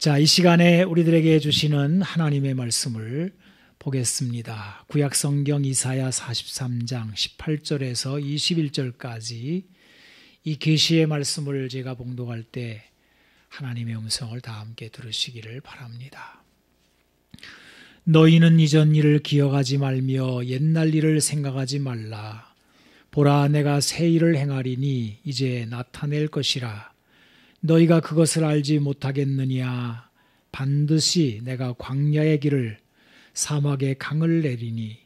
자, 이 시간에 우리들에게 주시는 하나님의 말씀을 보겠습니다. 구약 성경 이사야 43장 18절에서 21절까지 이 계시의 말씀을 제가 봉독할 때 하나님의 음성을 다 함께 들으시기를 바랍니다. 너희는 이전 일을 기억하지 말며 옛날 일을 생각하지 말라. 보라, 내가 새 일을 행하리니 이제 나타낼 것이라. 너희가 그것을 알지 못하겠느냐? 반드시 내가 광야의 길을 사막의 강을 내리니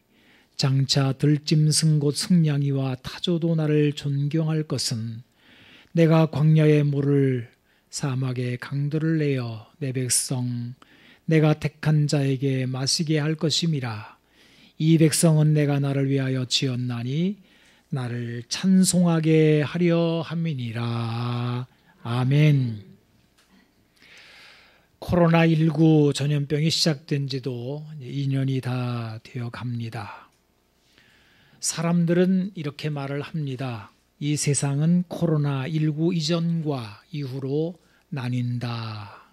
장차 들짐승 곧 승냥이와 타조도 나를 존경할 것은 내가 광야의 물을 사막의 강들을 내어 내 백성 내가 택한 자에게 마시게 할 것임이라. 이 백성은 내가 나를 위하여 지었나니 나를 찬송하게 하려 함이니라. 아멘. 코로나19 전염병이 시작된 지도 2년이 다 되어 갑니다. 사람들은 이렇게 말을 합니다. 이 세상은 코로나19 이전과 이후로 나뉜다.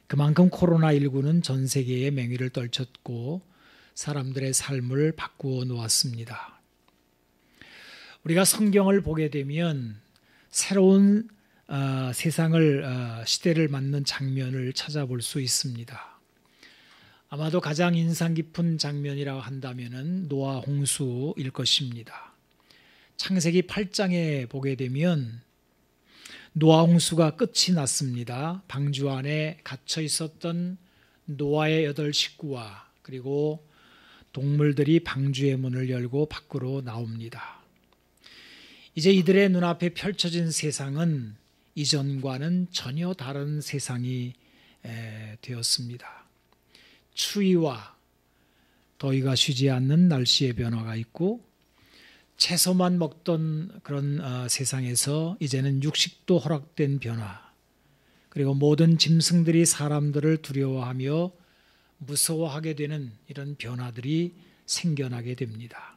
그만큼 코로나19는 전 세계의 맹위를 떨쳤고 사람들의 삶을 바꾸어 놓았습니다. 우리가 성경을 보게 되면 새로운 세상을 시대를 맞는 장면을 찾아볼 수 있습니다. 아마도 가장 인상 깊은 장면이라고 한다면 노아 홍수일 것입니다. 창세기 8장에 보게 되면 노아 홍수가 끝이 났습니다. 방주 안에 갇혀 있었던 노아의 8 식구와 그리고 동물들이 방주의 문을 열고 밖으로 나옵니다. 이제 이들의 눈앞에 펼쳐진 세상은 이전과는 전혀 다른 세상이 되었습니다. 추위와 더위가 쉬지 않는 날씨의 변화가 있고 채소만 먹던 그런 세상에서 이제는 육식도 허락된 변화, 그리고 모든 짐승들이 사람들을 두려워하며 무서워하게 되는 이런 변화들이 생겨나게 됩니다.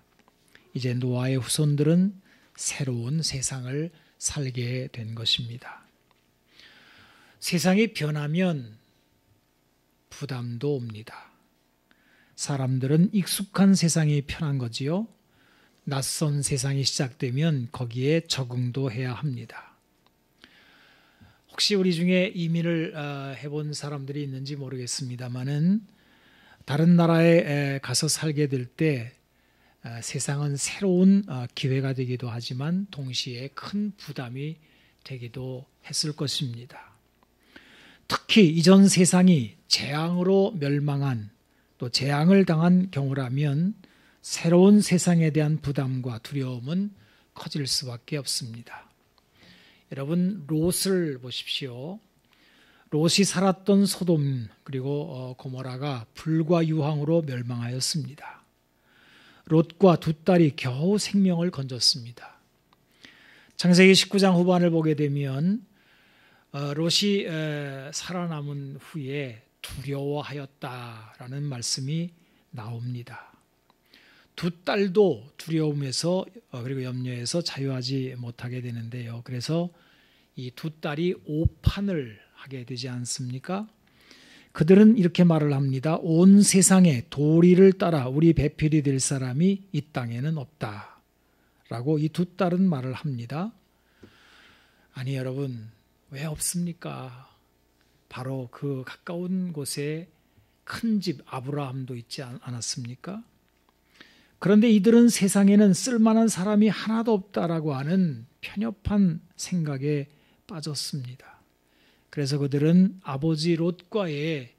이제 노아의 후손들은 새로운 세상을 살게 된 것입니다. 세상이 변하면 부담도 옵니다. 사람들은 익숙한 세상이 편한 거지요. 낯선 세상이 시작되면 거기에 적응도 해야 합니다. 혹시 우리 중에 이민을 해본 사람들이 있는지 모르겠습니다만은 다른 나라에 가서 살게 될 때 세상은 새로운 기회가 되기도 하지만 동시에 큰 부담이 되기도 했을 것입니다. 특히 이전 세상이 재앙으로 멸망한 또 재앙을 당한 경우라면 새로운 세상에 대한 부담과 두려움은 커질 수밖에 없습니다. 여러분, 롯을 보십시오. 롯이 살았던 소돔 그리고 고모라가 불과 유황으로 멸망하였습니다. 롯과 두 딸이 겨우 생명을 건졌습니다. 창세기 19장 후반을 보게 되면 롯이 살아남은 후에 두려워하였다라는 말씀이 나옵니다. 두 딸도 두려움에서 그리고 염려에서 자유하지 못하게 되는데요. 그래서 이 두 딸이 오판을 하게 되지 않습니까? 그들은 이렇게 말을 합니다. 온 세상에 도리를 따라 우리 배필이 될 사람이 이 땅에는 없다. 라고 이 두 딸은 말을 합니다. 아니 여러분, 왜 없습니까? 바로 그 가까운 곳에 큰 집 아브라함도 있지 않았습니까? 그런데 이들은 세상에는 쓸만한 사람이 하나도 없다라고 하는 편협한 생각에 빠졌습니다. 그래서 그들은 아버지 롯과의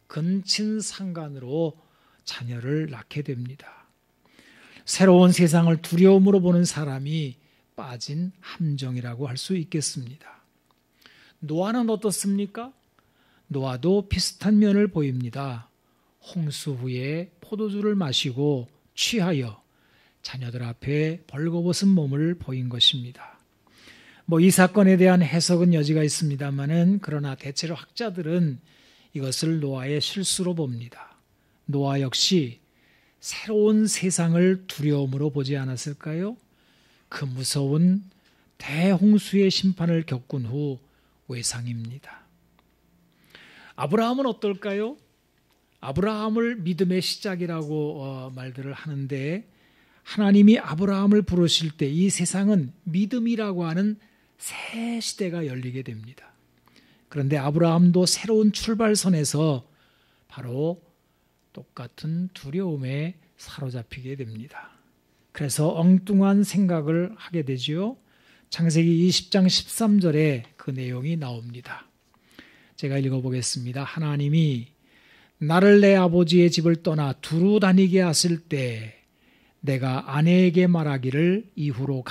근친 상간으로 자녀를 낳게 됩니다. 새로운 세상을 두려움으로 보는 사람이 빠진 함정이라고 할 수 있겠습니다. 노아는 어떻습니까? 노아도 비슷한 면을 보입니다. 홍수 후에 포도주를 마시고 취하여 자녀들 앞에 벌거벗은 몸을 보인 것입니다. 이 사건에 대한 해석은 여지가 있습니다만은 그러나 대체로 학자들은 이것을 노아의 실수로 봅니다. 노아 역시 새로운 세상을 두려움으로 보지 않았을까요? 그 무서운 대홍수의 심판을 겪은 후 외상입니다. 아브라함은 어떨까요? 아브라함을 믿음의 시작이라고 말들을 하는데, 하나님이 아브라함을 부르실 때 이 세상은 믿음이라고 하는 새 시대가 열리게 됩니다. 그런데 아브라함도 새로운 출발선에서 바로 똑같은 두려움에 사로잡히게 됩니다. 그래서 엉뚱한 생각을 하게 되지요. 창세기 20장 13절에 그 내용이 나옵니다. 제가 읽어보겠습니다. 하나님이 나를 내 아버지의 집을 떠나 두루 다니게 하실 때 내가 아내에게 말하기를 이후로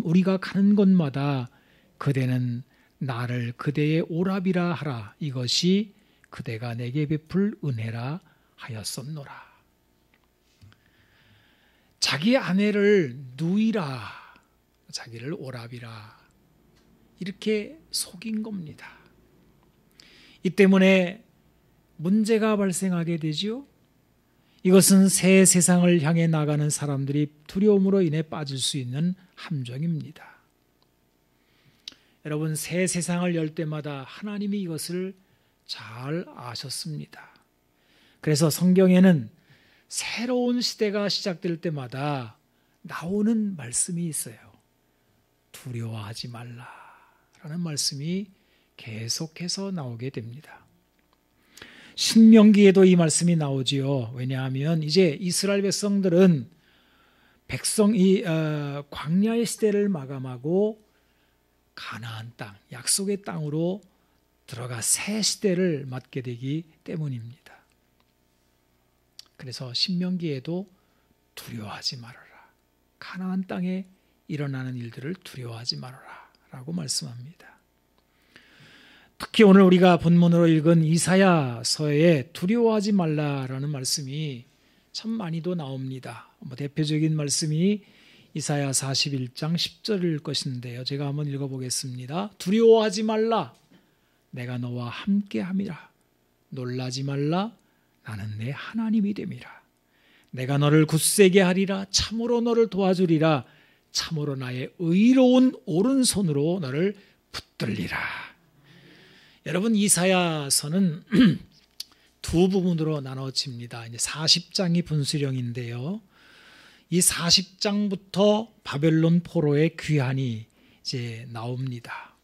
우리가 가는 곳마다 그대는 나를 그대의 오랍이라 하라. 이것이 그대가 내게 베풀 은혜라 하였었노라. 자기 아내를 누이라, 자기를 오랍이라 이렇게 속인 겁니다. 이 때문에 문제가 발생하게 되지요. 이것은 새 세상을 향해 나가는 사람들이 두려움으로 인해 빠질 수 있는 함정입니다. 여러분, 새 세상을 열 때마다 하나님이 이것을 잘 아셨습니다. 그래서 성경에는 새로운 시대가 시작될 때마다 나오는 말씀이 있어요. 두려워하지 말라라는 말씀이 계속해서 나오게 됩니다. 신명기에도 이 말씀이 나오지요. 왜냐하면 이제 이스라엘 백성들은 광야의 시대를 마감하고 가나안 땅, 약속의 땅으로 들어가 새 시대를 맞게 되기 때문입니다. 그래서 신명기에도 두려워하지 말아라. 가나안 땅에 일어나는 일들을 두려워하지 말아라 라고 말씀합니다. 특히 오늘 우리가 본문으로 읽은 이사야서에 두려워하지 말라라는 말씀이 참 많이도 나옵니다. 대표적인 말씀이 이사야 41장 10절일 것인데요. 제가 한번 읽어보겠습니다. 두려워하지 말라. 내가 너와 함께함이라. 놀라지 말라. 나는 내 하나님이 됨이라. 내가 너를 굳세게 하리라. 참으로 너를 도와주리라. 참으로 나의 의로운 오른손으로 너를 붙들리라. 여러분, 이사야서는 두 부분으로 나눠집니다. 이제 40장이 분수령인데요. 이 40장부터 바벨론 포로의 귀환이 이제 나옵니다.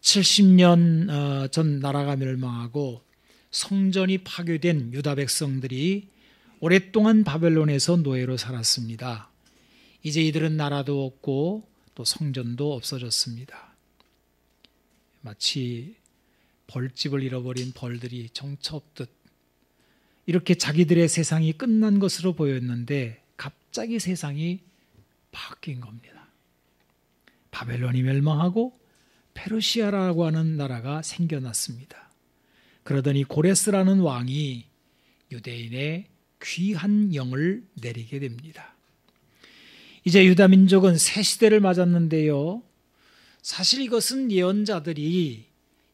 70년 전 나라가 멸망하고 성전이 파괴된 유다 백성들이 오랫동안 바벨론에서 노예로 살았습니다. 이제 이들은 나라도 없고 또 성전도 없어졌습니다. 마치 벌집을 잃어버린 벌들이 정처 없듯 이렇게 자기들의 세상이 끝난 것으로 보였는데 갑자기 세상이 바뀐 겁니다. 바벨론이 멸망하고 페르시아라고 하는 나라가 생겨났습니다. 그러더니 고레스라는 왕이 유대인의 귀한 영을 내리게 됩니다. 이제 유다 민족은 새 시대를 맞았는데요. 사실 이것은 예언자들이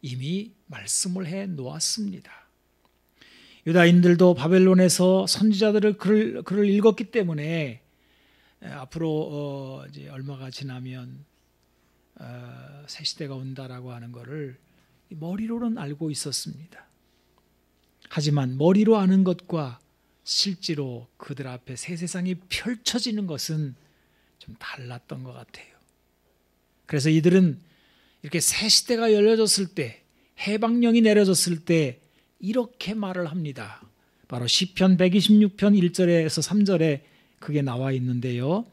이미 말씀을 해 놓았습니다. 유다인들도 바벨론에서 선지자들의 글을 읽었기 때문에 앞으로 이제 얼마가 지나면 새 시대가 온다라고 하는 것을 머리로는 알고 있었습니다. 하지만 머리로 아는 것과 실제로 그들 앞에 새 세상이 펼쳐지는 것은 좀 달랐던 것 같아요. 그래서 이들은 이렇게 새 시대가 열려졌을 때, 해방령이 내려졌을 때 이렇게 말을 합니다. 바로 시편 126편 1절에서 3절에 그게 나와 있는데요.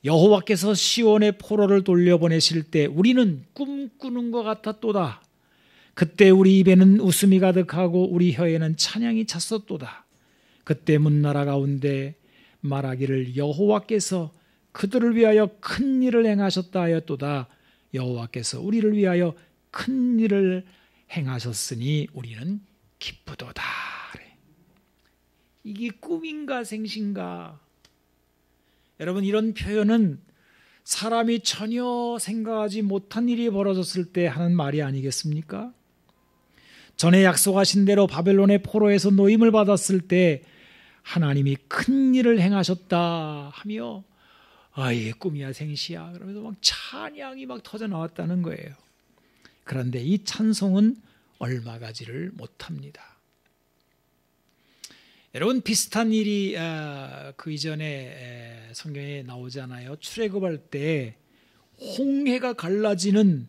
여호와께서 시온의 포로를 돌려보내실 때 우리는 꿈꾸는 것 같았도다. 그때 우리 입에는 웃음이 가득하고 우리 혀에는 찬양이 찼었도다. 그때 문나라 가운데 말하기를 여호와께서 그들을 위하여 큰 일을 행하셨다 하였도다. 여호와께서 우리를 위하여 큰 일을 행하셨으니 우리는 기쁘도다. 이게 꿈인가 생신가? 여러분, 이런 표현은 사람이 전혀 생각하지 못한 일이 벌어졌을 때 하는 말이 아니겠습니까? 전에 약속하신 대로 바벨론의 포로에서 노임을 받았을 때 하나님이 큰 일을 행하셨다 하며 아예 꿈이야 생시야 그러면서 막 찬양이 막 터져 나왔다는 거예요. 그런데 이 찬송은 얼마 가지를 못합니다. 여러분, 비슷한 일이 그 이전에 성경에 나오잖아요. 출애굽할 때 홍해가 갈라지는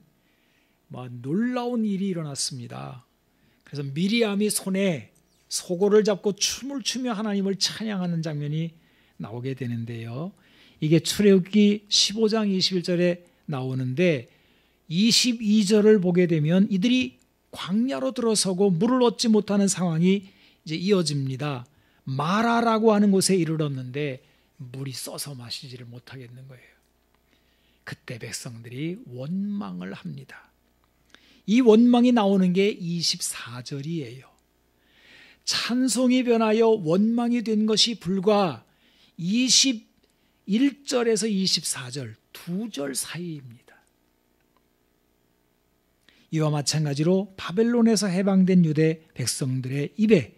놀라운 일이 일어났습니다. 그래서 미리암이 손에 소고를 잡고 춤을 추며 하나님을 찬양하는 장면이 나오게 되는데요. 이게 출애굽기 15장 21절에 나오는데 22절을 보게 되면 이들이 광야로 들어서고 물을 얻지 못하는 상황이 이제 이어집니다. 마라라고 하는 곳에 이르렀는데 물이 써서 마시지를 못하겠는 거예요. 그때 백성들이 원망을 합니다. 이 원망이 나오는 게 24절이에요. 찬송이 변하여 원망이 된 것이 불과 21절에서 24절, 2절 사이입니다. 이와 마찬가지로 바벨론에서 해방된 유대 백성들의 입에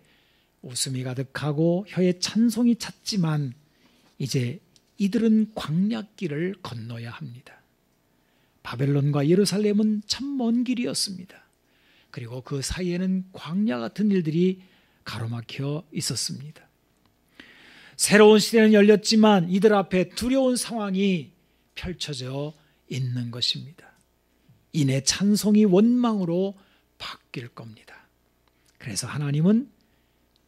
웃음이 가득하고 혀에 찬송이 찼지만 이제 이들은 광야길을 건너야 합니다. 바벨론과 예루살렘은 참 먼 길이었습니다. 그리고 그 사이에는 광야 같은 일들이 가로막혀 있었습니다. 새로운 시대는 열렸지만 이들 앞에 두려운 상황이 펼쳐져 있는 것입니다. 이내 찬송이 원망으로 바뀔 겁니다. 그래서 하나님은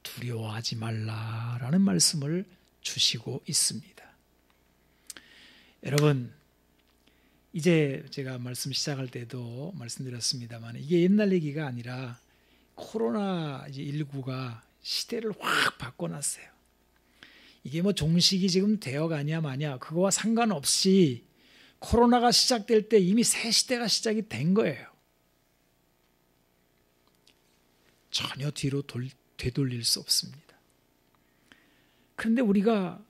두려워하지 말라라는 말씀을 주시고 있습니다. 여러분, 이제 제가 말씀 시작할 때도 말씀드렸습니다만 이게 옛날 얘기가 아니라 코로나19가 시대를 확 바꿔놨어요. 이게 종식이 지금 되어가냐 마냐 그거와 상관없이 코로나가 시작될 때 이미 새 시대가 시작이 된 거예요. 전혀 뒤로 되돌릴 수 없습니다. 그런데 우리가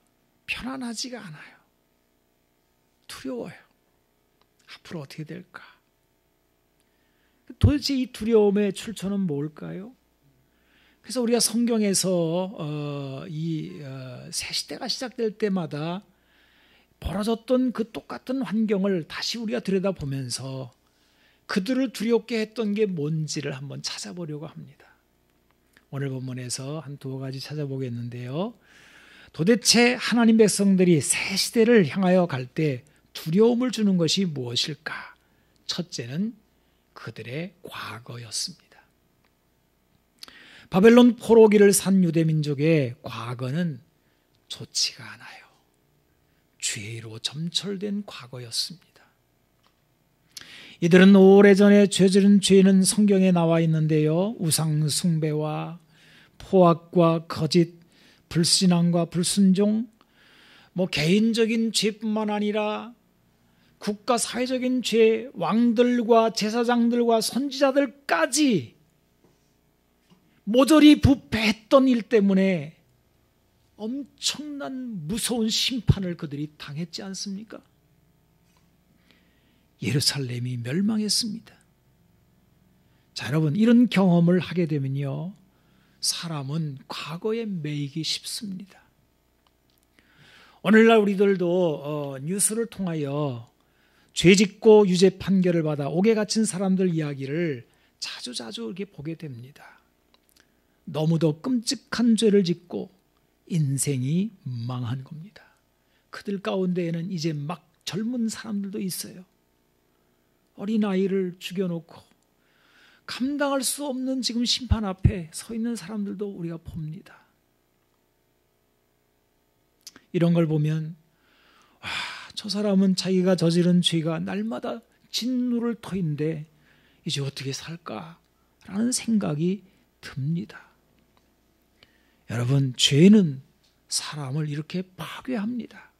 편안하지가 않아요. 두려워요. 앞으로 어떻게 될까? 도대체 이 두려움의 출처는 뭘까요? 그래서 우리가 성경에서 새 시대가 시작될 때마다 벌어졌던 그 똑같은 환경을 다시 우리가 들여다보면서 그들을 두렵게 했던 게 뭔지를 한번 찾아보려고 합니다. 오늘 본문에서 한 두 가지 찾아보겠는데요. 도대체 하나님 백성들이 새 시대를 향하여 갈 때 두려움을 주는 것이 무엇일까? 첫째는 그들의 과거였습니다. 바벨론 포로기를 산 유대민족의 과거는 좋지가 않아요. 죄로 점철된 과거였습니다. 이들은 오래전에 죄지은 죄는 성경에 나와 있는데요. 우상 숭배와 포악과 거짓, 불신앙과 불순종, 개인적인 죄뿐만 아니라 국가 사회적인 죄, 왕들과 제사장들과 선지자들까지 모조리 부패했던 일 때문에 엄청난 무서운 심판을 그들이 당했지 않습니까? 예루살렘이 멸망했습니다. 자, 여러분, 이런 경험을 하게 되면요, 사람은 과거에 매이기 쉽습니다. 오늘날 우리들도 뉴스를 통하여 죄짓고 유죄 판결을 받아 옥에 갇힌 사람들 이야기를 자주자주 이렇게 보게 됩니다. 너무도 끔찍한 죄를 짓고 인생이 망한 겁니다. 그들 가운데에는 이제 막 젊은 사람들도 있어요. 어린아이를 죽여놓고 감당할 수 없는 지금 심판 앞에 서 있는 사람들도 우리가 봅니다. 이런 걸 보면 저 사람은 자기가 저지른 죄가 날마다 진노를 터인데 이제 어떻게 살까라는 생각이 듭니다. 여러분, 죄는 사람을 이렇게 파괴합니다.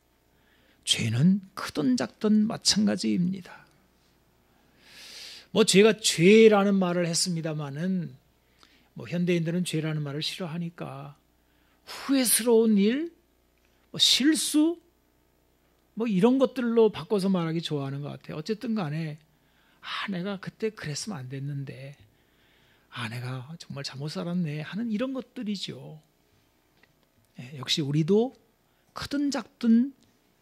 죄는 크든 작든 마찬가지입니다. 제가 죄라는 말을 했습니다마는 현대인들은 죄라는 말을 싫어하니까 후회스러운 일, 실수, 이런 것들로 바꿔서 말하기 좋아하는 것 같아요. 어쨌든 간에 내가 그때 그랬으면 안 됐는데 내가 정말 잘못 살았네 하는 이런 것들이죠. 역시 우리도 크든 작든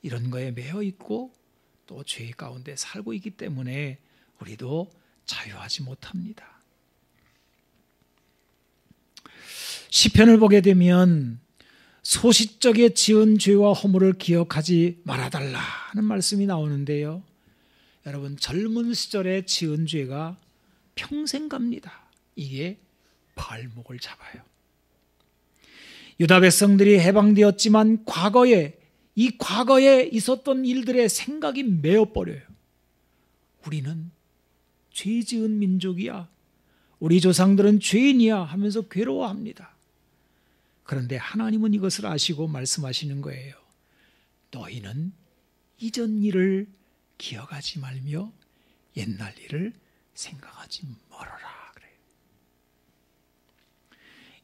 이런 거에 매여 있고 또 죄 가운데 살고 있기 때문에 우리도 자유하지 못합니다. 시편을 보게 되면 소시적에 지은 죄와 허물을 기억하지 말아달라는 말씀이 나오는데요. 여러분, 젊은 시절에 지은 죄가 평생 갑니다. 이게 발목을 잡아요. 유다 백성들이 해방되었지만 이 과거에 있었던 일들의 생각이 메어버려요. 우리는 죄 지은 민족이야. 우리 조상들은 죄인이야 하면서 괴로워합니다. 그런데 하나님은 이것을 아시고 말씀하시는 거예요. 너희는 이전 일을 기억하지 말며 옛날 일을 생각하지 말아라. 그래요.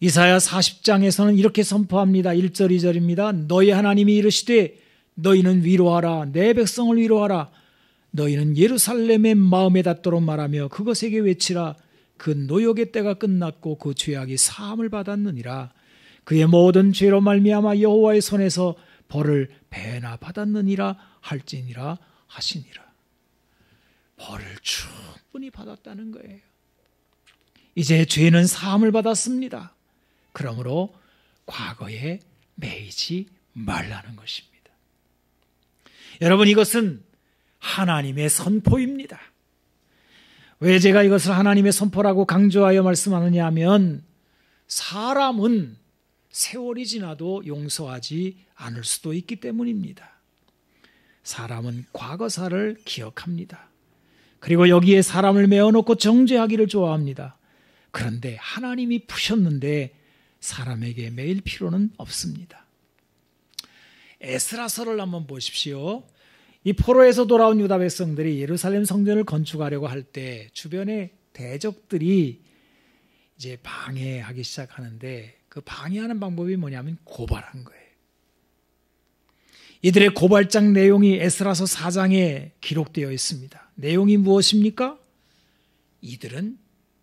이사야 40장에서는 이렇게 선포합니다. 1절 2절입니다. 너희 하나님이 이르시되 너희는 위로하라. 내 백성을 위로하라. 너희는 예루살렘의 마음에 닿도록 말하며 그것에게 외치라. 그 노역의 때가 끝났고 그 죄악이 사함을 받았느니라. 그의 모든 죄로 말미암아 여호와의 손에서 벌을 배나 받았느니라 할지니라 하시니라. 벌을 충분히 받았다는 거예요. 이제 죄는 사함을 받았습니다. 그러므로 과거에 매이지 말라는 것입니다. 여러분, 이것은 하나님의 선포입니다. 왜 제가 이것을 하나님의 선포라고 강조하여 말씀하느냐 하면, 사람은 세월이 지나도 용서하지 않을 수도 있기 때문입니다. 사람은 과거사를 기억합니다. 그리고 여기에 사람을 메어놓고 정죄하기를 좋아합니다. 그런데 하나님이 푸셨는데 사람에게 매일 필요는 없습니다. 에스라서를 한번 보십시오. 이 포로에서 돌아온 유다 백성들이 예루살렘 성전을 건축하려고 할 때 주변의 대적들이 이제 방해하기 시작하는데, 그 방해하는 방법이 뭐냐면 고발한 거예요. 이들의 고발장 내용이 에스라서 4장에 기록되어 있습니다. 내용이 무엇입니까? 이들은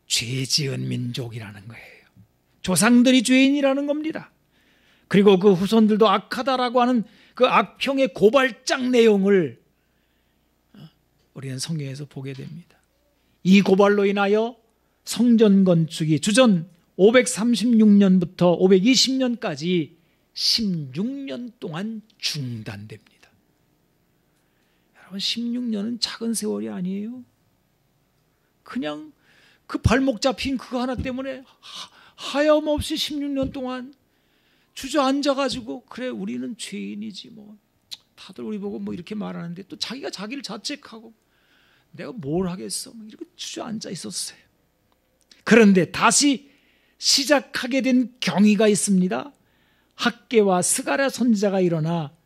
죄 지은 민족이라는 거예요. 조상들이 죄인이라는 겁니다. 그리고 그 후손들도 악하다라고 하는 그 악평의 고발장 내용을 우리는 성경에서 보게 됩니다. 이 고발로 인하여 성전 건축이 주전 536년부터 520년까지 16년 동안 중단됩니다. 여러분, 16년은 작은 세월이 아니에요. 그냥 그 발목 잡힌 그거 하나 때문에 하염없이 16년 동안 주저앉아가지고, 그래 우리는 죄인이지 뭐, 다들 우리 보고 뭐 이렇게 말하는데 또 자기가 자기를 자책하고 내가 뭘 하겠어 뭐 이렇게 주저앉아 있었어요. 그런데 다시 시작하게 된 경위가 있습니다. 학개와 스가랴 선지자가 일어나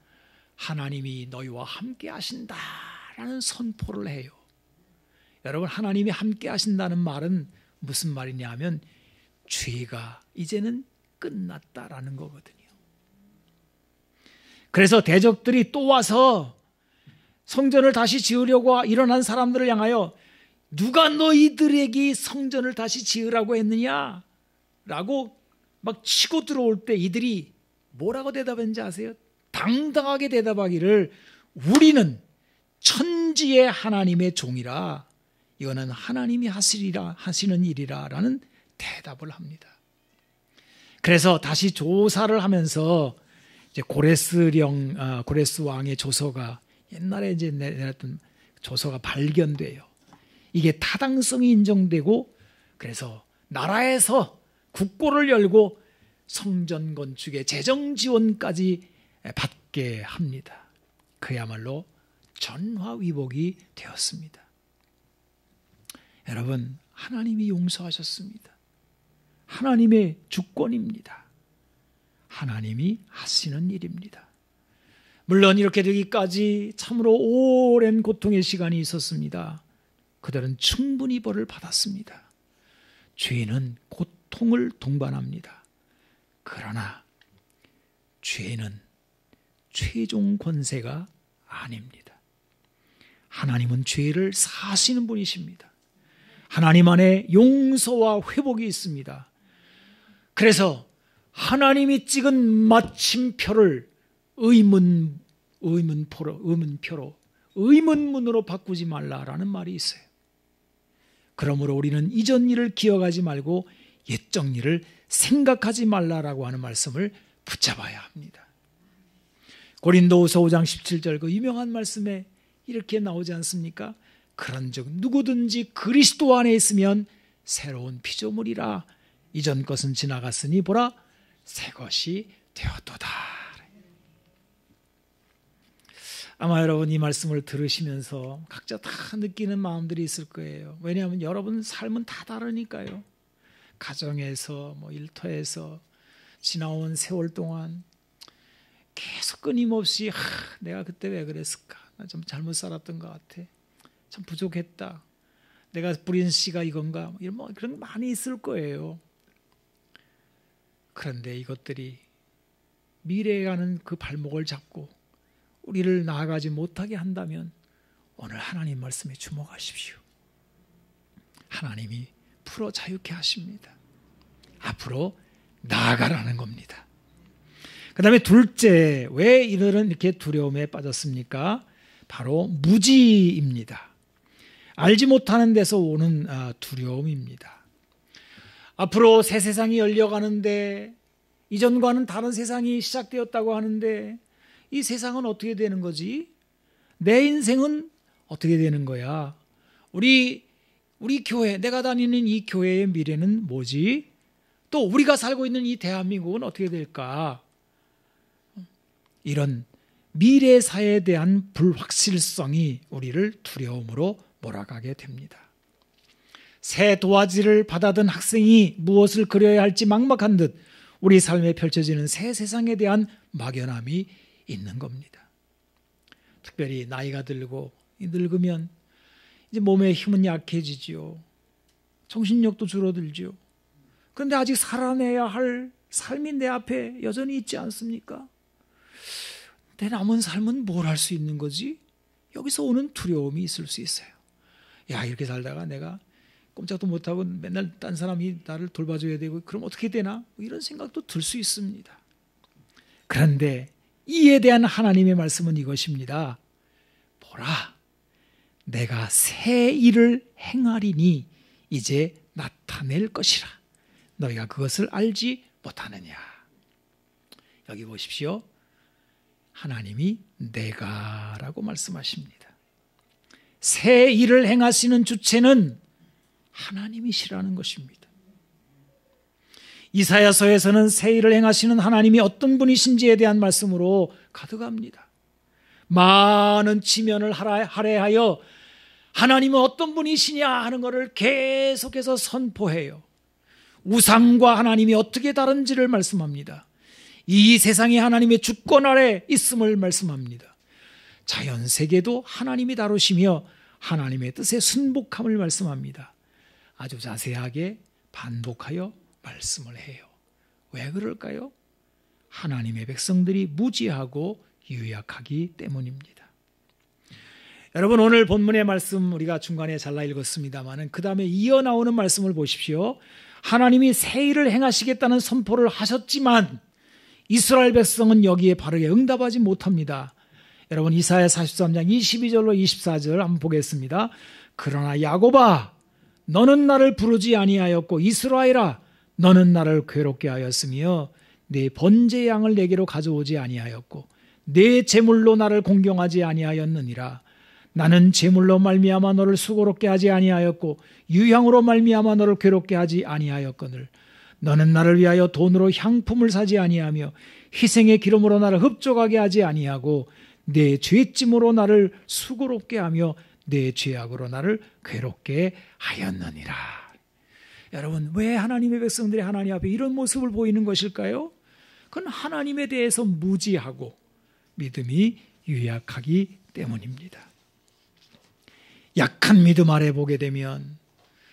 하나님이 너희와 함께 하신다라는 선포를 해요. 여러분, 하나님이 함께 하신다는 말은 무슨 말이냐 하면 죄가 이제는 끝났다라는 거거든요. 그래서 대적들이 또 와서 성전을 다시 지으려고 일어난 사람들을 향하여 누가 너희들에게 성전을 다시 지으라고 했느냐? 라고 막 치고 들어올 때 이들이 뭐라고 대답했는지 아세요? 당당하게 대답하기를 우리는 천지의 하나님의 종이라 이거는 하나님이 하시는 일이라 라는 대답을 합니다. 그래서 다시 조사를 하면서 이제 고레스 왕의 조서가 옛날에 이제 내렸던 조서가 발견돼요. 이게 타당성이 인정되고 그래서 나라에서 국고를 열고 성전 건축의 재정 지원까지 받게 합니다. 그야말로 전화위복이 되었습니다. 여러분, 하나님이 용서하셨습니다. 하나님의 주권입니다. 하나님이 하시는 일입니다. 물론 이렇게 되기까지 참으로 오랜 고통의 시간이 있었습니다. 그들은 충분히 벌을 받았습니다. 죄는 고통을 동반합니다. 그러나 죄는 최종 권세가 아닙니다. 하나님은 죄를 사하시는 분이십니다. 하나님 안에 용서와 회복이 있습니다. 그래서 하나님이 찍은 마침표를 의문문으로 바꾸지 말라라는 말이 있어요. 그러므로 우리는 이전 일을 기억하지 말고 옛적 일을 생각하지 말라라고 하는 말씀을 붙잡아야 합니다. 고린도후서 5장 17절 그 유명한 말씀에 이렇게 나오지 않습니까? 그런즉 누구든지 그리스도 안에 있으면 새로운 피조물이라 이전 것은 지나갔으니 보라 새 것이 되었도다. 아마 여러분 이 말씀을 들으시면서 각자 다 느끼는 마음들이 있을 거예요. 왜냐하면 여러분 삶은 다 다르니까요. 가정에서 일터에서 지나온 세월 동안 계속 끊임없이 내가 그때 왜 그랬을까? 나 좀 잘못 살았던 것 같아. 참 부족했다. 내가 뿌린 씨가 이건가? 이런 그런 게 많이 있을 거예요. 그런데 이것들이 미래에 가는 그 발목을 잡고 우리를 나아가지 못하게 한다면 오늘 하나님 말씀에 주목하십시오. 하나님이 풀어 자유케 하십니다. 앞으로 나아가라는 겁니다. 그 다음에 둘째, 왜 이들은 이렇게 두려움에 빠졌습니까? 바로 무지입니다. 알지 못하는 데서 오는 두려움입니다. 앞으로 새 세상이 열려가는데 이전과는 다른 세상이 시작되었다고 하는데 이 세상은 어떻게 되는 거지? 내 인생은 어떻게 되는 거야? 우리 교회, 내가 다니는 이 교회의 미래는 뭐지? 또 우리가 살고 있는 이 대한민국은 어떻게 될까? 이런 미래사에 대한 불확실성이 우리를 두려움으로 몰아가게 됩니다. 새 도화지를 받아든 학생이 무엇을 그려야 할지 막막한 듯 우리 삶에 펼쳐지는 새 세상에 대한 막연함이 있는 겁니다. 특별히 나이가 들고 늙으면 이제 몸의 힘은 약해지죠. 정신력도 줄어들죠. 그런데 아직 살아내야 할 삶이 내 앞에 여전히 있지 않습니까? 내 남은 삶은 뭘 할 수 있는 거지? 여기서 오는 두려움이 있을 수 있어요. 야, 이렇게 살다가 내가 꼼짝도 못하고 맨날 딴 사람이 나를 돌봐줘야 되고 그럼 어떻게 되나? 이런 생각도 들 수 있습니다. 그런데 이에 대한 하나님의 말씀은 이것입니다. 보라, 내가 새 일을 행하리니 이제 나타낼 것이라. 너희가 그것을 알지 못하느냐. 여기 보십시오. 하나님이 내가라고 말씀하십니다. 새 일을 행하시는 주체는 하나님이시라는 것입니다. 이사야서에서는 새 일을 행하시는 하나님이 어떤 분이신지에 대한 말씀으로 가득합니다. 많은 지면을 할애하여 하나님은 어떤 분이시냐 하는 것을 계속해서 선포해요. 우상과 하나님이 어떻게 다른지를 말씀합니다. 이 세상이 하나님의 주권 아래 있음을 말씀합니다. 자연세계도 하나님이 다루시며 하나님의 뜻에 순복함을 말씀합니다. 아주 자세하게 반복하여 말씀을 해요. 왜 그럴까요? 하나님의 백성들이 무지하고 유약하기 때문입니다. 여러분, 오늘 본문의 말씀 우리가 중간에 잘라 읽었습니다만 그 다음에 이어나오는 말씀을 보십시오. 하나님이 새 일을 행하시겠다는 선포를 하셨지만 이스라엘 백성은 여기에 바르게 응답하지 못합니다. 여러분, 이사야 43장 22절로 24절 한번 보겠습니다. 그러나 야곱아, 너는 나를 부르지 아니하였고 이스라엘아, 너는 나를 괴롭게 하였으며 내 번제 양을 내게로 가져오지 아니하였고 내 제물로 나를 공경하지 아니하였느니라. 나는 제물로 말미암아 너를 수고롭게 하지 아니하였고 유향으로 말미암아 너를 괴롭게 하지 아니하였거늘 너는 나를 위하여 돈으로 향품을 사지 아니하며 희생의 기름으로 나를 흡족하게 하지 아니하고 내 죄짐으로 나를 수고롭게 하며 내 죄악으로 나를 괴롭게 하였느니라. 여러분, 왜 하나님의 백성들이 하나님 앞에 이런 모습을 보이는 것일까요? 그건 하나님에 대해서 무지하고 믿음이 유약하기 때문입니다. 약한 믿음 아래 보게 되면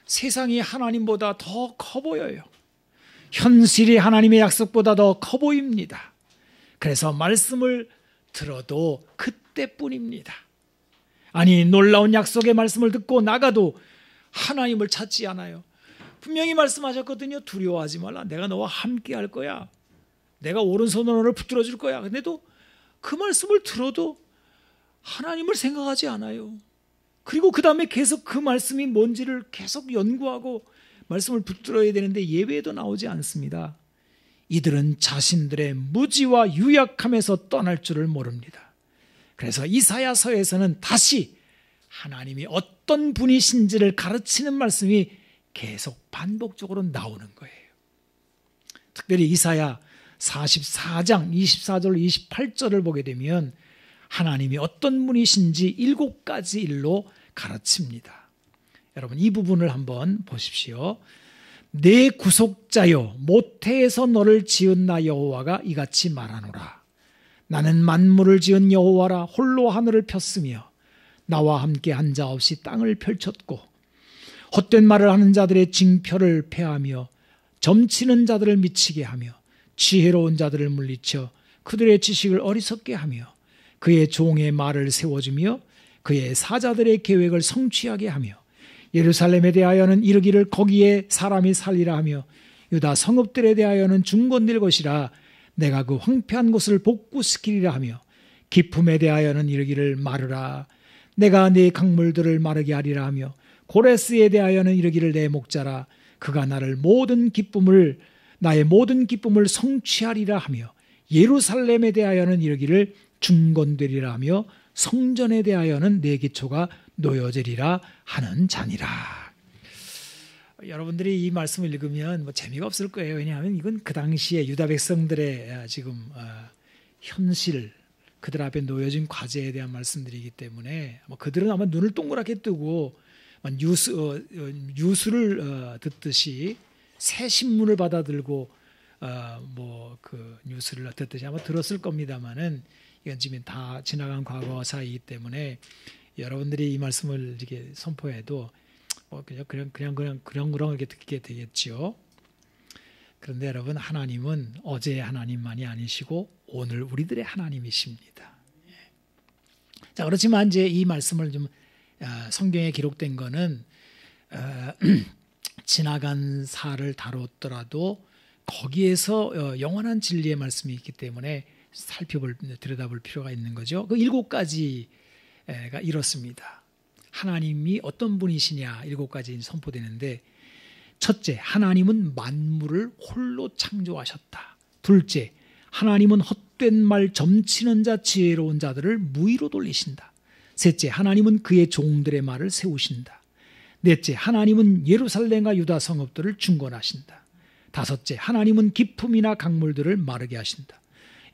세상이 하나님보다 더 커 보여요. 현실이 하나님의 약속보다 더 커 보입니다. 그래서 말씀을 들어도 그때뿐입니다. 아니, 놀라운 약속의 말씀을 듣고 나가도 하나님을 찾지 않아요. 분명히 말씀하셨거든요. 두려워하지 말라. 내가 너와 함께 할 거야. 내가 오른손으로 너를 붙들어 줄 거야. 근데도 그 말씀을 들어도 하나님을 생각하지 않아요. 그리고 그 다음에 계속 그 말씀이 뭔지를 계속 연구하고 말씀을 붙들어야 되는데 예배에도 나오지 않습니다. 이들은 자신들의 무지와 유약함에서 떠날 줄을 모릅니다. 그래서 이사야서에서는 다시 하나님이 어떤 분이신지를 가르치는 말씀이 계속 반복적으로 나오는 거예요. 특별히 이사야 44장 24절 28절을 보게 되면 하나님이 어떤 분이신지 7가지 일로 가르칩니다. 여러분 이 부분을 한번 보십시오. 내 구속자여 모태에서 너를 지은 나 여호와가 이같이 말하노라. 나는 만물을 지은 여호와라. 홀로 하늘을 폈으며 나와 함께 한 자 없이 땅을 펼쳤고 헛된 말을 하는 자들의 징표를 폐하며 점치는 자들을 미치게 하며 지혜로운 자들을 물리쳐 그들의 지식을 어리석게 하며 그의 종의 말을 세워주며 그의 사자들의 계획을 성취하게 하며 예루살렘에 대하여는 이르기를 거기에 사람이 살리라 하며 유다 성읍들에 대하여는 중건될 것이라. 내가 그 황폐한 곳을 복구시키리라 하며 기품에 대하여는 이르기를 마르라. 내가 네 강물들을 마르게 하리라 하며 고레스에 대하여는 이르기를 내 목자라. 그가 나의 모든 기쁨을 성취하리라 하며 예루살렘에 대하여는 이르기를 중건되리라 하며 성전에 대하여는 내 기초가 놓여지리라 하는 자니라. 여러분들이 이 말씀을 읽으면 재미가 없을 거예요. 왜냐하면 이건 그 당시에 유다 백성들의 지금 현실, 그들 앞에 놓여진 과제에 대한 말씀들이기 때문에 그들은 아마 눈을 동그랗게 뜨고 뉴스를 듣듯이 새 신문을 받아들고 그 뉴스를 듣듯이 아마 들었을 겁니다만은 이건 지금 다 지나간 과거 사이이기 때문에 여러분들이 이 말씀을 이렇게 선포해도 그냥 이렇게 듣게 되겠지요. 그런데 여러분 하나님은 어제의 하나님만이 아니시고 오늘 우리들의 하나님이십니다. 자 그렇지만 이제 이 말씀을 좀 성경에 기록된 거는 지나간 사를 다뤘더라도 거기에서 영원한 진리의 말씀이 있기 때문에 들여다볼 필요가 있는 거죠. 그 7가지가 이렇습니다. 하나님이 어떤 분이시냐 7가지 선포되는데 첫째, 하나님은 만물을 홀로 창조하셨다. 둘째, 하나님은 헛된 말 점치는 자 지혜로운 자들을 무의로 돌리신다. 셋째, 하나님은 그의 종들의 말을 세우신다. 넷째, 하나님은 예루살렘과 유다 성읍들을 중건하신다. 다섯째, 하나님은 기품이나 강물들을 마르게 하신다.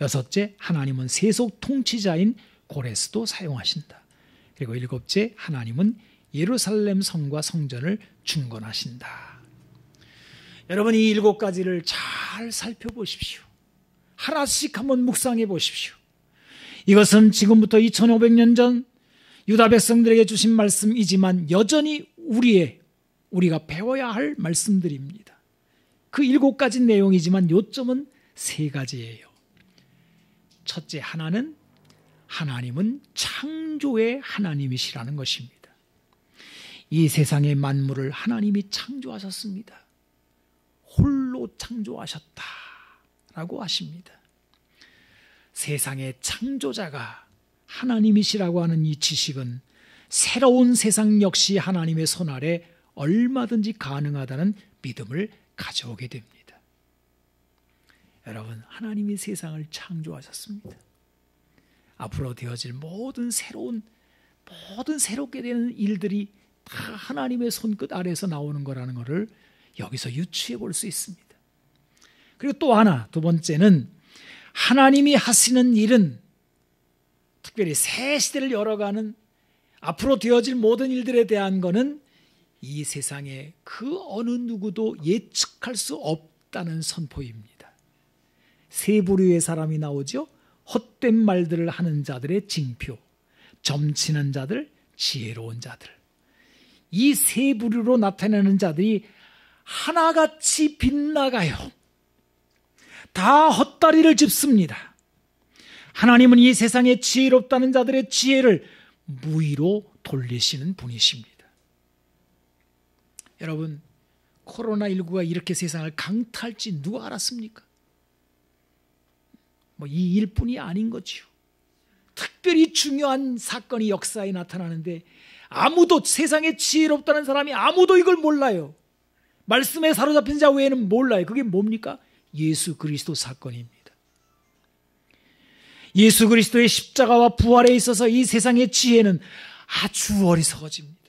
여섯째, 하나님은 세속 통치자인 고레스도 사용하신다. 그리고 일곱째, 하나님은 예루살렘 성과 성전을 중건하신다. 여러분 이 7가지를 잘 살펴보십시오. 하나씩 한번 묵상해 보십시오. 이것은 지금부터 2500년 전 유다 백성들에게 주신 말씀이지만 여전히 우리가 배워야 할 말씀들입니다. 그 7가지 내용이지만 요점은 3가지예요. 첫째 하나는 하나님은 창조의 하나님이시라는 것입니다. 이 세상의 만물을 하나님이 창조하셨습니다. 홀로 창조하셨다라고 하십니다. 세상의 창조자가 하나님이시라고 하는 이 지식은 새로운 세상 역시 하나님의 손 아래 얼마든지 가능하다는 믿음을 가져오게 됩니다. 여러분, 하나님이 세상을 창조하셨습니다. 앞으로 되어질 모든 새롭게 되는 일들이 다 하나님의 손끝 아래에서 나오는 거라는 것을 여기서 유추해 볼 수 있습니다. 그리고 또 하나, 두 번째는 하나님이 하시는 일은 특별히 새 시대를 열어가는 앞으로 되어질 모든 일들에 대한 것은 이 세상에 그 어느 누구도 예측할 수 없다는 선포입니다. 세 부류의 사람이 나오죠. 헛된 말들을 하는 자들의 징표, 점치는 자들, 지혜로운 자들. 이 세 부류로 나타나는 자들이 하나같이 빗나가요. 다 헛다리를 짚습니다. 하나님은 이 세상에 지혜롭다는 자들의 지혜를 무의로 돌리시는 분이십니다. 여러분, 코로나19가 이렇게 세상을 강타할지 누가 알았습니까? 이 일뿐이 아닌 거지요. 특별히 중요한 사건이 역사에 나타나는데 아무도, 세상에 지혜롭다는 사람이 아무도 이걸 몰라요. 말씀에 사로잡힌 자 외에는 몰라요. 그게 뭡니까? 예수 그리스도 사건입니다. 예수 그리스도의 십자가와 부활에 있어서 이 세상의 지혜는 아주 어리석어집니다.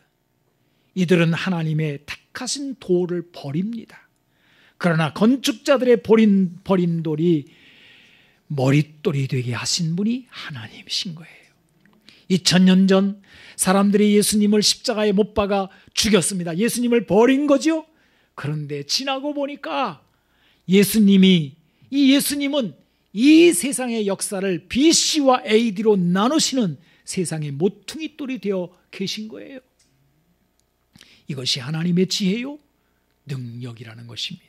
이들은 하나님의 택하신 도를 버립니다. 그러나 건축자들의 버린 돌이 머릿돌이 되게 하신 분이 하나님이신 거예요. 2000년 전 사람들이 예수님을 십자가에 못 박아 죽였습니다. 예수님을 버린 거죠. 그런데 지나고 보니까 예수님은 이 세상의 역사를 BC와 AD로 나누시는 세상의 모퉁이돌이 되어 계신 거예요. 이것이 하나님의 지혜요, 능력이라는 것입니다.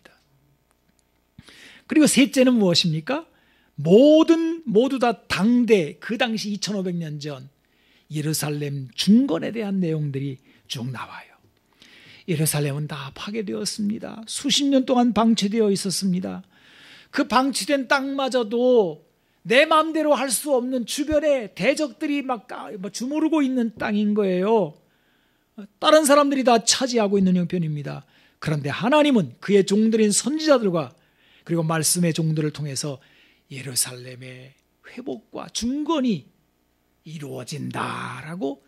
그리고 셋째는 무엇입니까? 모두 다 당대, 그 당시 2500년 전 예루살렘 중건에 대한 내용들이 쭉 나와요. 예루살렘은 다 파괴되었습니다. 수십 년 동안 방치되어 있었습니다. 그 방치된 땅마저도 내 마음대로 할 수 없는 주변에 대적들이 막 주무르고 있는 땅인 거예요. 다른 사람들이 다 차지하고 있는 형편입니다. 그런데 하나님은 그의 종들인 선지자들과 그리고 말씀의 종들을 통해서 예루살렘의 회복과 중건이 이루어진다라고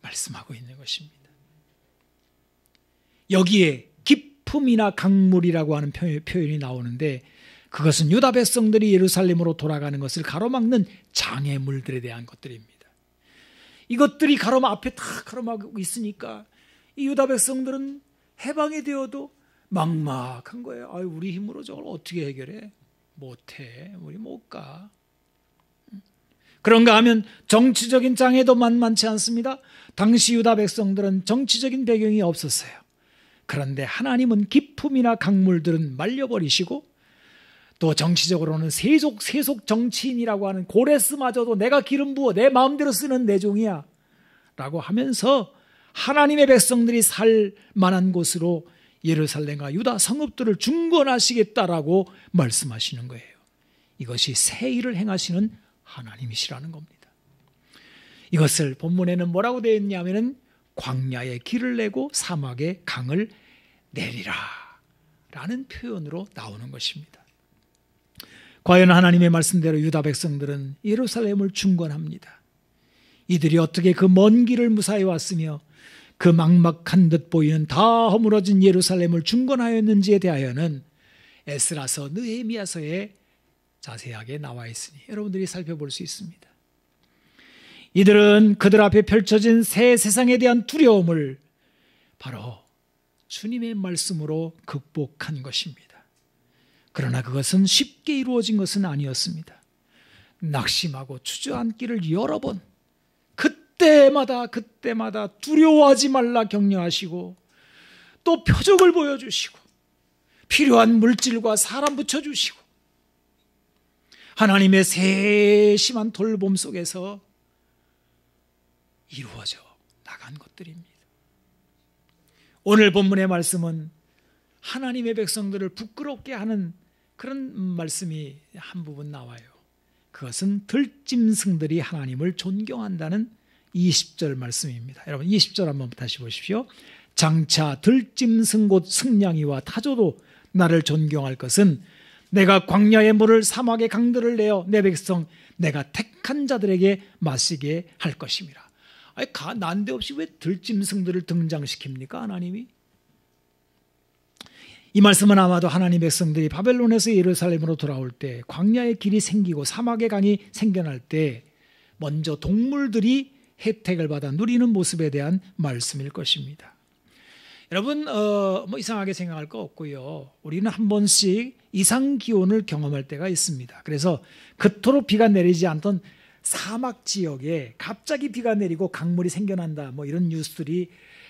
말씀하고 있는 것입니다. 여기에 기품이나 강물이라고 하는 표현이 나오는데 그것은 유다 백성들이 예루살렘으로 돌아가는 것을 가로막는 장애물들에 대한 것들입니다. 이것들이 앞에 다 가로막고 있으니까 이 유다 백성들은 해방이 되어도 막막한 거예요. 우리 힘으로 저걸 어떻게 해결해? 못해. 우리 못 가. 그런가 하면 정치적인 장애도 만만치 않습니다. 당시 유다 백성들은 정치적인 배경이 없었어요. 그런데 하나님은 기품이나 강물들은 말려버리시고 또 정치적으로는 세속 정치인이라고 하는 고레스마저도 내가 기름 부어 내 마음대로 쓰는 내 종이야 라고 하면서 하나님의 백성들이 살 만한 곳으로 예루살렘과 유다 성읍들을 중건하시겠다라고 말씀하시는 거예요. 이것이 새 일을 행하시는 하나님이시라는 겁니다. 이것을 본문에는 뭐라고 되어 있냐면은 광야에 길을 내고 사막에 강을 내리라 라는 표현으로 나오는 것입니다. 과연 하나님의 말씀대로 유다 백성들은 예루살렘을 중건합니다. 이들이 어떻게 그 먼 길을 무사히 왔으며 그 막막한 듯 보이는 다 허물어진 예루살렘을 중건하였는지에 대하여는 에스라서 느헤미야서에 자세하게 나와 있으니 여러분들이 살펴볼 수 있습니다. 이들은 그들 앞에 펼쳐진 새 세상에 대한 두려움을 바로 주님의 말씀으로 극복한 것입니다. 그러나 그것은 쉽게 이루어진 것은 아니었습니다. 낙심하고 주저앉기를 여러 번 그때마다 두려워하지 말라 격려하시고 또 표적을 보여주시고 필요한 물질과 사람 붙여주시고 하나님의 세심한 돌봄 속에서 이루어져 나간 것들입니다. 오늘 본문의 말씀은 하나님의 백성들을 부끄럽게 하는 그런 말씀이 한 부분 나와요. 그것은 들짐승들이 하나님을 존경한다는 20절 말씀입니다. 여러분 20절 한번 다시 보십시오. 장차 들짐승 곧 승냥이와 타조도 나를 존경할 것은 내가 광야의 물을 사막의 강들을 내어 내 백성 내가 택한 자들에게 마시게 할 것임이라. 난데없이 왜 들짐승들을 등장시킵니까? 하나님이? 이 말씀은 아마도 하나님 백성들이 바벨론에서 예루살렘으로 돌아올 때 광야의 길이 생기고 사막의 강이 생겨날 때 먼저 동물들이 혜택을 받아 누리는 모습에 대한 말씀일 것입니다. 여러분 뭐 이상하게 생각할 거 없고요. 우리는 한 번씩 이상 기온을 경험할 때가 있습니다. 그래서 그토록 비가 내리지 않던 사막 지역에 갑자기 비가 내리고 강물이 생겨난다. 뭐 이런 뉴스들이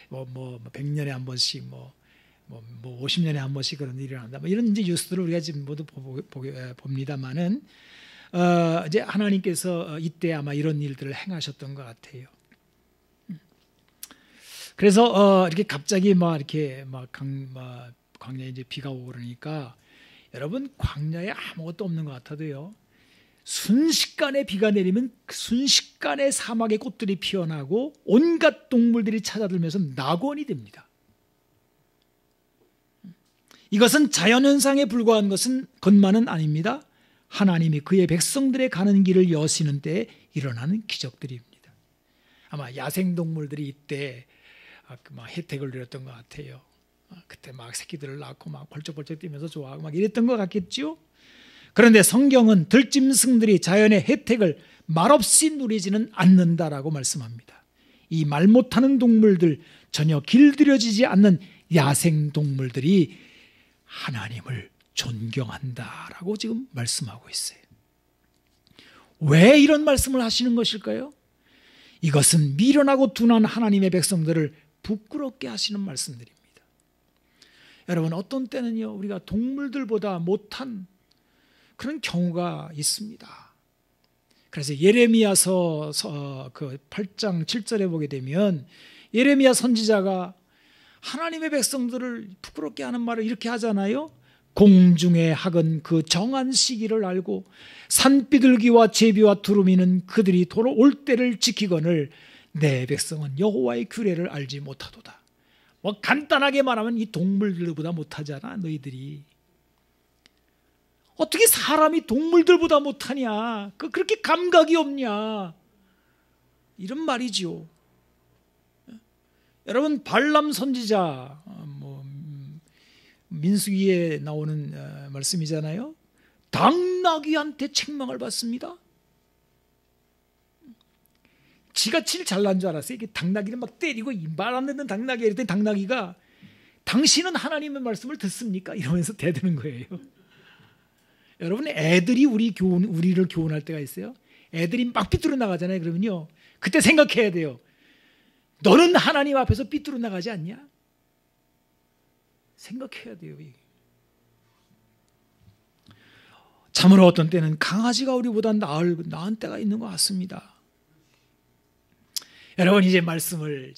뭐 100년에 한 번씩 뭐 50년에 한 번씩 그런 일이 일어난다. 뭐 이런 이제 뉴스들을 우리가 지금 모두 봅니다만은 이제 하나님께서 이때 아마 이런 일들을 행하셨던 것 같아요. 그래서 이렇게 갑자기 이렇게 광야에 이제 비가 오고 그러니까 여러분 광야에 아무것도 없는 것 같아도요. 순식간에 비가 내리면 순식간에 사막의 꽃들이 피어나고 온갖 동물들이 찾아들면서 낙원이 됩니다. 이것은 자연현상에 불과한 것만은 아닙니다. 하나님이 그의 백성들의 가는 길을 여시는 때에 일어나는 기적들입니다. 아마 야생동물들이 이때 혜택을 누렸던 것 같아요. 그때 막 새끼들을 낳고 막 벌쩍벌쩍 뛰면서 좋아하고 막 이랬던 것 같겠죠. 그런데 성경은 들짐승들이 자연의 혜택을 말없이 누리지는 않는다라고 말씀합니다. 이 말 못하는 동물들, 전혀 길들여지지 않는 야생동물들이 하나님을 존경한다라고 지금 말씀하고 있어요. 왜 이런 말씀을 하시는 것일까요? 이것은 미련하고 둔한 하나님의 백성들을 부끄럽게 하시는 말씀들입니다. 여러분, 어떤 때는요, 우리가 동물들보다 못한 그런 경우가 있습니다. 그래서 예레미야서 그 8장 7절에 보게 되면 예레미야 선지자가 하나님의 백성들을 부끄럽게 하는 말을 이렇게 하잖아요. 공중의 학은 그 정한 시기를 알고 산비둘기와 제비와 두루미는 그들이 돌아올 때를 지키거늘 내 백성은 여호와의 규례를 알지 못하도다. 뭐 간단하게 말하면 이 동물들보다 못하잖아. 너희들이 어떻게 사람이 동물들보다 못하냐, 그렇게 감각이 없냐, 이런 말이죠. 여러분, 발람 선지자, 민수기에 나오는 말씀이잖아요. 당나귀한테 책망을 받습니다. 지가 제일 잘난 줄 알았어요. 이게 당나귀를 막 때리고 말 안 듣는 당나귀 이랬더니 당나귀가 당신은 하나님의 말씀을 듣습니까? 이러면서 대드는 거예요. 여러분, 애들이 우리를 교훈할 때가 있어요. 애들이 막 삐뚤어 나가잖아요. 그러면요, 그때 생각해야 돼요. 너는 하나님 앞에서 삐뚤어 나가지 않냐? 생각해야 돼요. 참으로 어떤 때는 강아지가 우리보다 나은 때가 있는 것 같습니다. 여러분, 이제 말씀을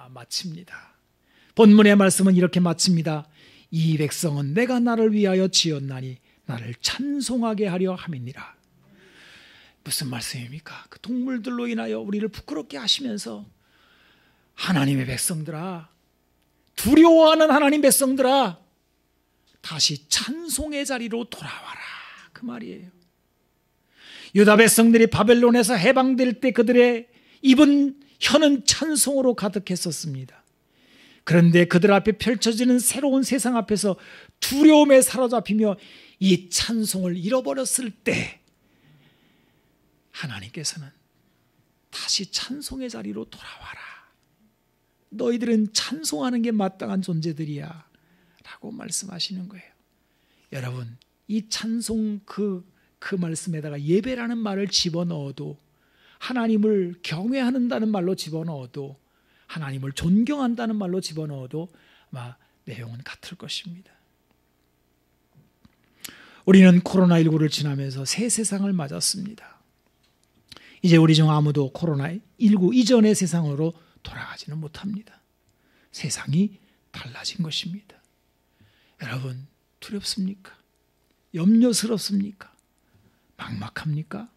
마칩니다. 본문의 말씀은 이렇게 마칩니다. 이 백성은 내가 나를 위하여 지었나니 나를 찬송하게 하려 함이니라. 무슨 말씀입니까? 그 동물들로 인하여 우리를 부끄럽게 하시면서 하나님의 백성들아, 두려워하는 하나님 백성들아, 다시 찬송의 자리로 돌아와라, 그 말이에요. 유다 백성들이 바벨론에서 해방될 때 그들의 입은 혀는 찬송으로 가득했었습니다. 그런데 그들 앞에 펼쳐지는 새로운 세상 앞에서 두려움에 사로잡히며 이 찬송을 잃어버렸을 때 하나님께서는 다시 찬송의 자리로 돌아와라, 너희들은 찬송하는 게 마땅한 존재들이야 라고 말씀하시는 거예요. 여러분, 이 찬송 그 말씀에다가 예배라는 말을 집어넣어도, 하나님을 경외한다는 말로 집어넣어도, 하나님을 존경한다는 말로 집어넣어도 아마 내용은 같을 것입니다. 우리는 코로나19를 지나면서 새 세상을 맞았습니다. 이제 우리 중 아무도 코로나19 이전의 세상으로 돌아가지는 못합니다. 세상이 달라진 것입니다. 여러분, 두렵습니까? 염려스럽습니까? 막막합니까?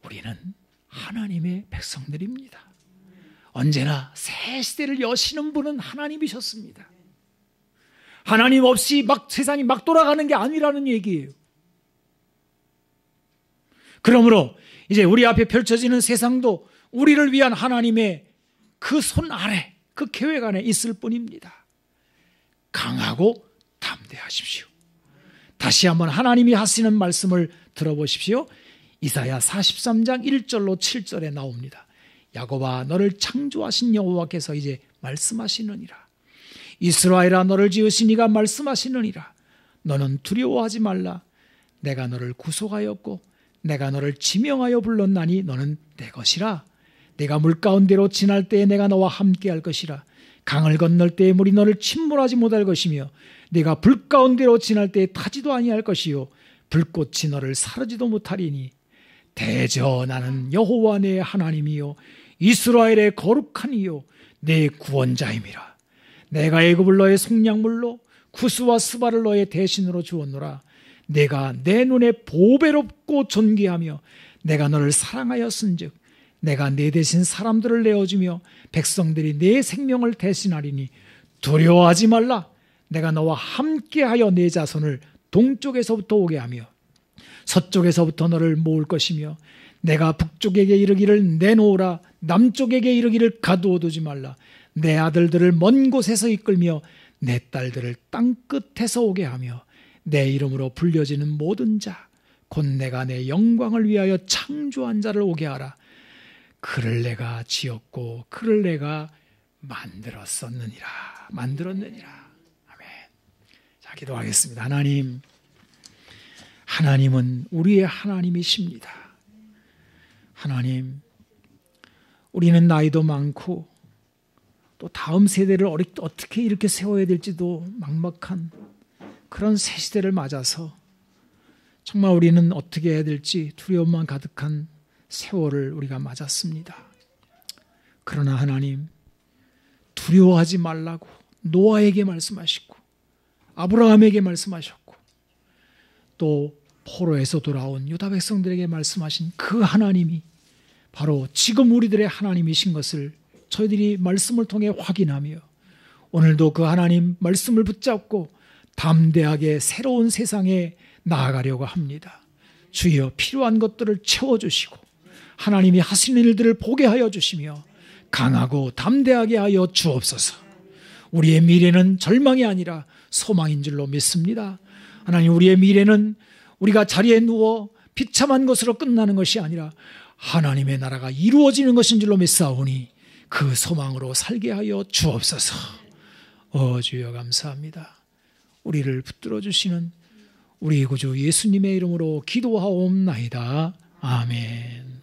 우리는 하나님의 백성들입니다. 언제나 새 시대를 여시는 분은 하나님이셨습니다. 하나님 없이 세상이 막 돌아가는 게 아니라는 얘기예요. 그러므로 이제 우리 앞에 펼쳐지는 세상도 우리를 위한 하나님의 그 손 아래, 그 계획 안에 있을 뿐입니다. 강하고 담대하십시오. 다시 한번 하나님이 하시는 말씀을 들어보십시오. 이사야 43장 1절로 7절에 나옵니다. 야곱아, 너를 창조하신 여호와께서 이제 말씀하시느니라. 이스라엘아, 너를 지으신 이가 말씀하시느니라. 너는 두려워하지 말라. 내가 너를 구속하였고 내가 너를 지명하여 불렀나니 너는 내 것이라. 내가 물가운데로 지날 때에 내가 너와 함께할 것이라. 강을 건널 때에 물이 너를 침몰하지 못할 것이며 내가 불 가운데로 지날 때에 타지도 아니할 것이요 불꽃이 너를 사르지도 못하리니 대저 나는 여호와 내 하나님이요 이스라엘의 거룩한 이요 내 구원자임이라. 내가 애굽을 너의 속량물로 구스와 스바를 너의 대신으로 주었노라. 내가 내 눈에 보배롭고 존귀하며 내가 너를 사랑하였은즉 내가 내 대신 사람들을 내어주며 백성들이 내 생명을 대신하리니 두려워하지 말라. 내가 너와 함께하여 내 자손을 동쪽에서부터 오게 하며 서쪽에서부터 너를 모을 것이며 내가 북쪽에게 이르기를 내놓으라 남쪽에게 이르기를 가두어 두지 말라 내 아들들을 먼 곳에서 이끌며 내 딸들을 땅 끝에서 오게 하며 내 이름으로 불려지는 모든 자 곧 내가 내 영광을 위하여 창조한 자를 오게 하라. 그를 내가 지었고 그를 내가 만들었느니라. 아멘. 자, 기도하겠습니다. 하나님은 우리의 하나님이십니다. 하나님, 우리는 나이도 많고 또 다음 세대를 어떻게 이렇게 세워야 될지도 막막한 그런 새 시대를 맞아서 정말 우리는 어떻게 해야 될지 두려움만 가득한 세월을 우리가 맞았습니다. 그러나 하나님, 두려워하지 말라고 노아에게 말씀하시고 아브라함에게 말씀하셨고 또 포로에서 돌아온 유다 백성들에게 말씀하신 그 하나님이 바로 지금 우리들의 하나님이신 것을 저희들이 말씀을 통해 확인하며 오늘도 그 하나님 말씀을 붙잡고 담대하게 새로운 세상에 나아가려고 합니다. 주여 필요한 것들을 채워주시고 하나님이 하시는 일들을 보게 하여 주시며 강하고 담대하게 하여 주옵소서. 우리의 미래는 절망이 아니라 소망인 줄로 믿습니다. 하나님, 우리의 미래는 우리가 자리에 누워 비참한 것으로 끝나는 것이 아니라 하나님의 나라가 이루어지는 것인 줄로 믿사오니 그 소망으로 살게 하여 주옵소서. 주여 감사합니다. 우리를 붙들어 주시는 우리 구주 예수님의 이름으로 기도하옵나이다. 아멘.